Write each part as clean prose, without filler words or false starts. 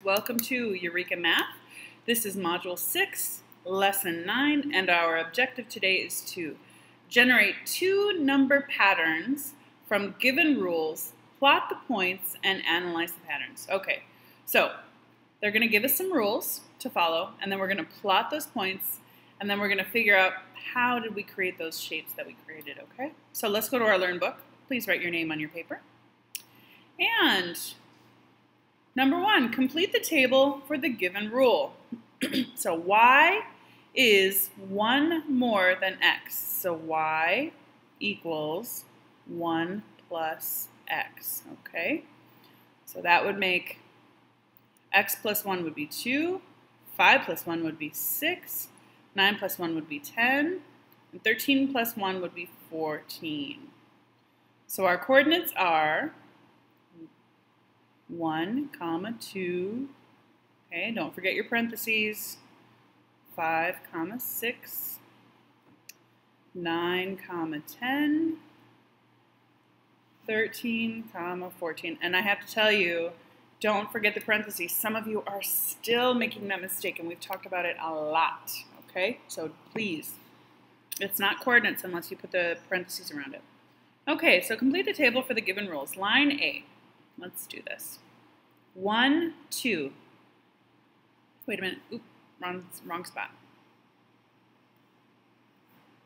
Welcome to Eureka Math. This is Module 6, Lesson 9, and our objective today is to generate two number patterns from given rules, plot the points, and analyze the patterns. Okay, so they're going to give us some rules to follow, and then we're going to plot those points, and then we're going to figure out how did we create those shapes that we created, okay? So let's go to our Learn book. Please write your name on your paper. And number 1, complete the table for the given rule. So y is 1 more than x. So y equals 1 plus x, okay? So that would make x plus 1 would be 2, 5 plus 1 would be 6, 9 plus 1 would be 10, and 13 plus 1 would be 14. So our coordinates are 1, 2, okay, don't forget your parentheses, 5, 6, 9, 10, 13, 14. And I have to tell you, don't forget the parentheses. Some of you are still making that mistake, and we've talked about it a lot, okay? So please, it's not coordinates unless you put the parentheses around it. Okay, so complete the table for the given rules. Line A. Let's do this. 1, 2. Wait a minute. Oop, wrong spot.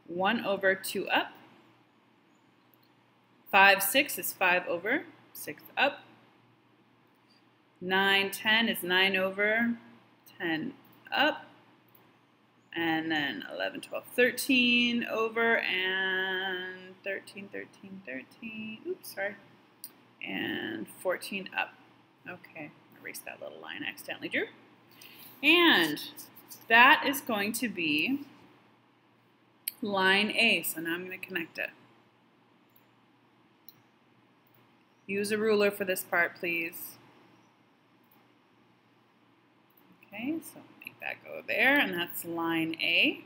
1 over 2 up. 5, 6 is 5 over 6 up. 9, 10 is 9 over 10 up. And then 11, 12, 13 over, and 13, 13, 13. Oops, sorry. And 14 up. Okay, erase that little line I accidentally drew. And that is going to be line A. So now I'm going to connect it. Use a ruler for this part, please. Okay, so make that go there, and that's line A.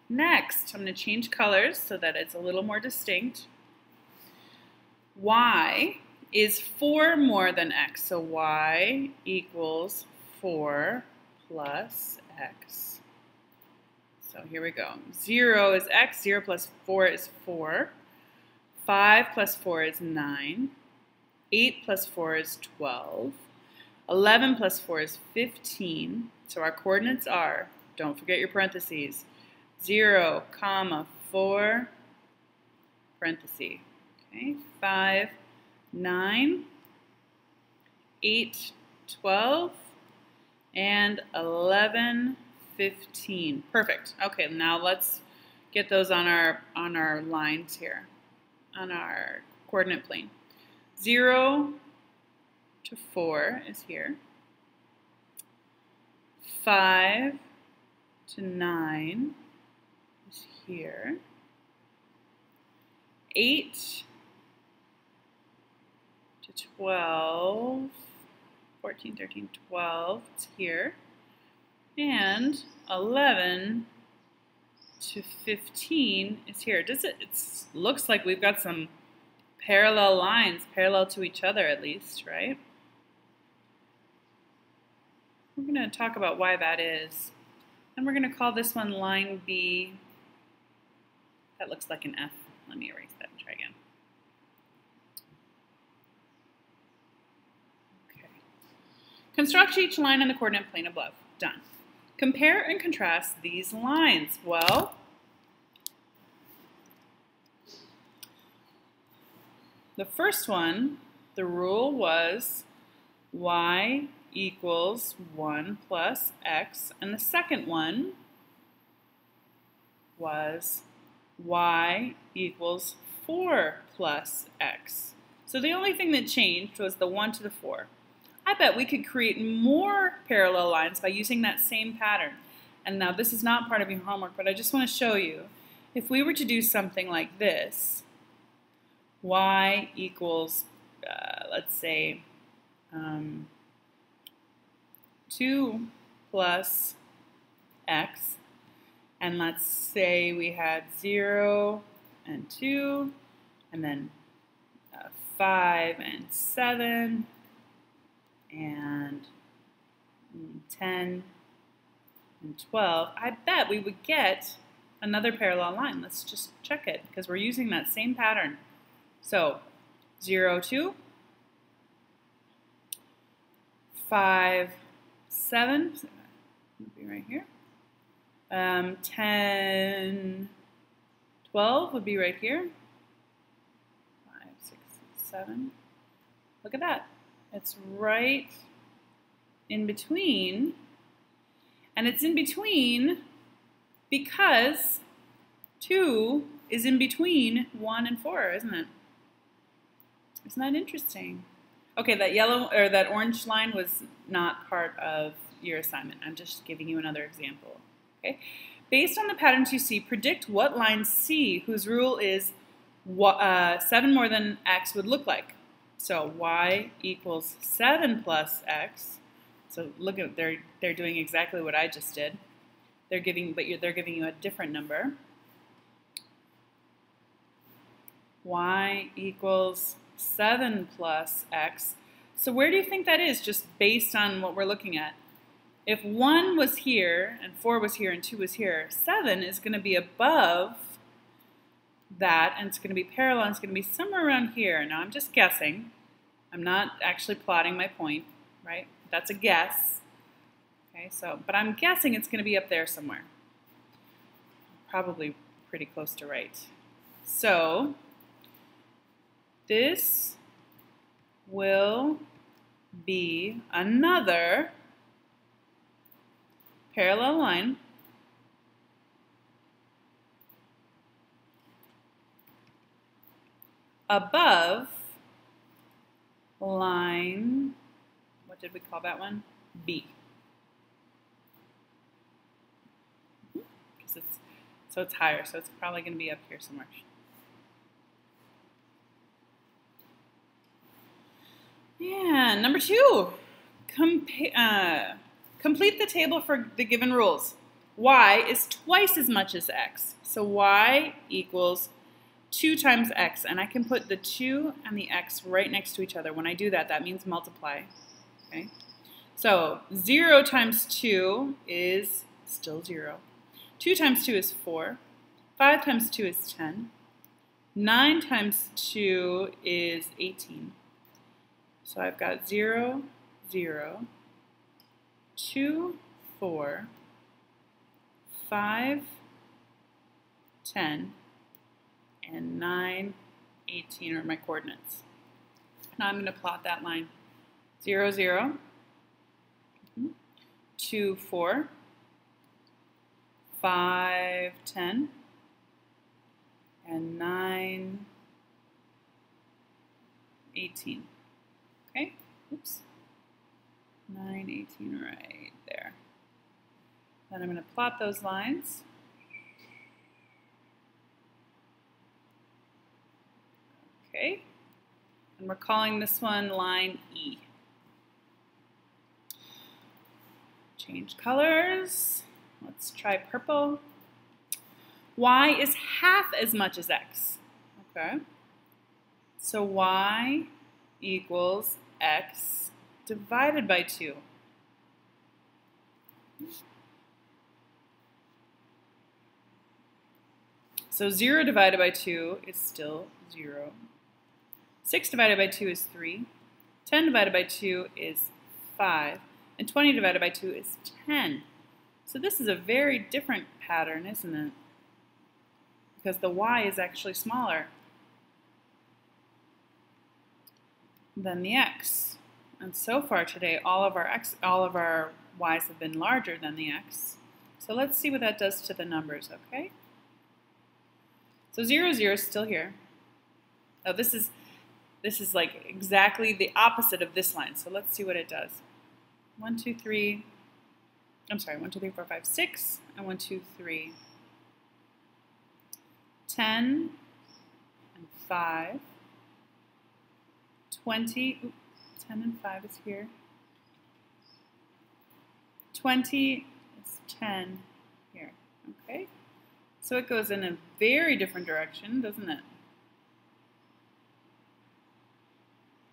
Next, I'm going to change colors so that it's a little more distinct. Y is 4 more than x, so y equals 4 plus x. So here we go. 0 is x, 0 plus 4 is 4. 5 plus 4 is 9. 8 plus 4 is 12. 11 plus 4 is 15. So our coordinates are, don't forget your parentheses, 0, 4, parenthesis. Okay, 5, 9, 8, 12, and 11, 15. Perfect. Okay, now let's get those on our lines here, on our coordinate plane. 0 to 4 is here. 5 to 9 is here. 8 to 12, 14, 13, 12, it's here. And 11 to 15 is here. It looks like we've got some parallel lines, parallel to each other at least, right? We're going to talk about why that is. And we're going to call this one line B. That looks like an F. Let me erase that and try again. Okay. Construct each line on the coordinate plane above. Done. Compare and contrast these lines. Well, the first one, the rule was y equals 1 plus x, and the second one was y equals 4 plus x. So the only thing that changed was the 1 to the 4. I bet we could create more parallel lines by using that same pattern. And now this is not part of your homework, but I just want to show you. If we were to do something like this, y equals, let's say, 2 plus x, and let's say we had 0 and 2, and then 5 and 7, and 10, and 12, I bet we would get another parallel line. Let's just check it because we're using that same pattern. So 0, 2, 5, 7, so would be right here. 10, 12 would be right here. 5, 6, 7. Look at that. It's right in between. And it's in between because 2 is in between 1 and 4, isn't it? Isn't that interesting? Okay, that yellow or that orange line was not part of your assignment. I'm just giving you another example. Okay? Based on the patterns you see, predict what line C, whose rule is 7 more than x, would look like. So y equals 7 plus x. So look at they're doing exactly what I just did. They're giving you a different number. Y equals 7 plus x. So where do you think that is, just based on what we're looking at? If 1 was here, and 4 was here, and 2 was here, 7 is going to be above that, and it's going to be parallel, and it's going to be somewhere around here. Now I'm just guessing. I'm not actually plotting my point, right? That's a guess. Okay, so, but I'm guessing it's going to be up there somewhere. Probably pretty close to right. So this will be another parallel line above line, what did we call that one? B. So it's higher, so it's probably going to be up here somewhere. Yeah, number 2. Complete the table for the given rules. Y is twice as much as x. So y equals 2 times x. And I can put the 2 and the x right next to each other. When I do that, that means multiply. Okay? So 0 times 2 is still 0. 2 times 2 is 4. 5 times 2 is 10. 9 times 2 is 18. So I've got 0, 0, 2, 4, 5, 10, and 9, 18 are my coordinates. Now I'm going to plot that line. 0, 0, 2, 4, 5, 10, and 9, 18. Okay, oops, 9, 18 right there. Then I'm going to plot those lines. Okay, and we're calling this one line E. Change colors. Let's try purple. Y is half as much as x. Okay, so y equals x divided by 2. So 0 divided by 2 is still 0. 6 divided by 2 is 3. 10 divided by 2 is 5. And 20 divided by 2 is 10. So this is a very different pattern, isn't it? Because the y is actually smaller than the x. And so far today, all of our y's have been larger than the x. So let's see what that does to the numbers, okay? So 0, 0 is still here. Oh, this is like exactly the opposite of this line. So let's see what it does. 1, 2, 3. I'm sorry, 1, 2, 3, 4, 5, 6, and 1, 2, 3. 10 and 5. 20. Oops, 10 and 5 is here. 20 is 10 here. Okay. So it goes in a very different direction, doesn't it?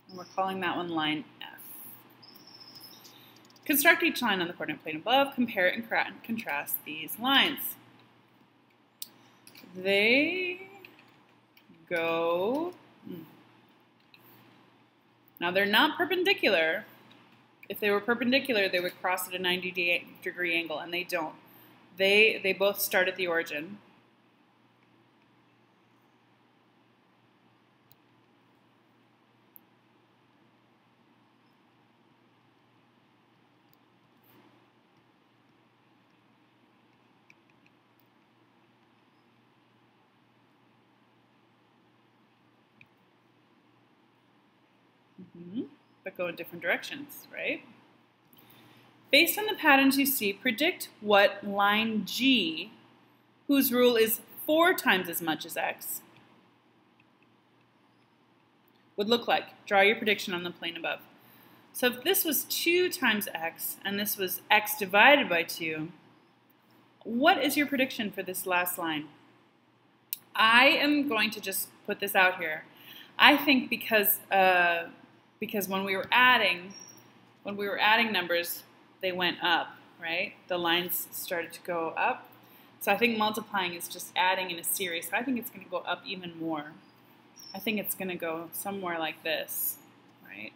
And we're calling that one line F. Construct each line on the coordinate plane above. Compare and contrast these lines. They go... Now they're not perpendicular. If they were perpendicular, they would cross at a 90-degree angle, and they don't. They both start at the origin. But go in different directions, right? Based on the patterns you see, predict what line G, whose rule is 4 times as much as x, would look like. Draw your prediction on the plane above. So if this was 2 times x, and this was x divided by 2, what is your prediction for this last line? I am going to just put this out here. I think because when we were adding numbers, they went up, right? The lines started to go up. So I think multiplying is just adding in a series. So I think it's going to go up even more. I think it's going to go somewhere like this, right?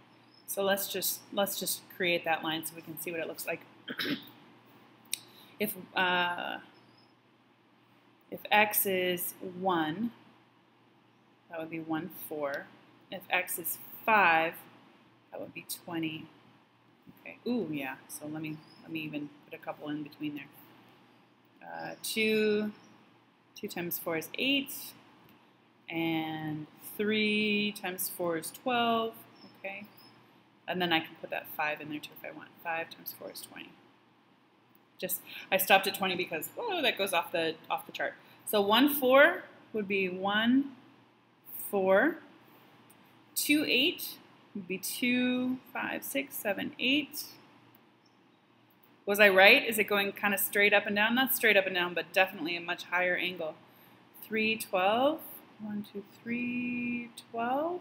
So let's just create that line so we can see what it looks like. If x is 1, that would be 1, 4. If x is 5, that would be 20. Okay. Ooh, yeah. So let me even put a couple in between there. 2 times 4 is 8, and 3 times 4 is 12. Okay. And then I can put that 5 in there too if I want. 5 times 4 is 20. I stopped at 20 because whoa, that goes off the chart. So 1, 4 would be 1, 4. 2, 8 would be 2, 5, 6, 7, 8. Was I right? Is it going kind of straight up and down? Not straight up and down, but definitely a much higher angle. 3, 12. 1, 2, 3, 12.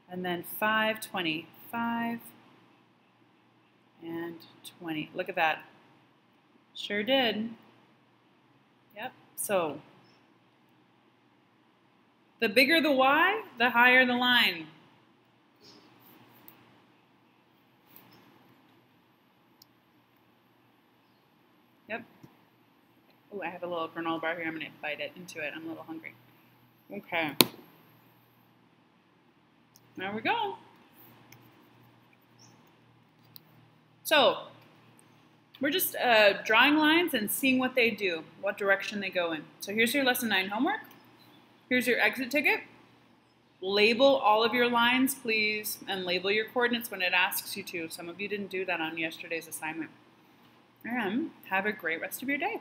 And then 5, 20. 5 and 20. Look at that. Sure did. Yep. So the bigger the y, the higher the line. Yep. Oh, I have a little granola bar here. I'm going to bite into it. I'm a little hungry. Okay. There we go. So we're just drawing lines and seeing what they do, what direction they go in. So here's your lesson 9 homework. Here's your exit ticket. Label all of your lines, please, and label your coordinates when it asks you to. Some of you didn't do that on yesterday's assignment. And have a great rest of your day.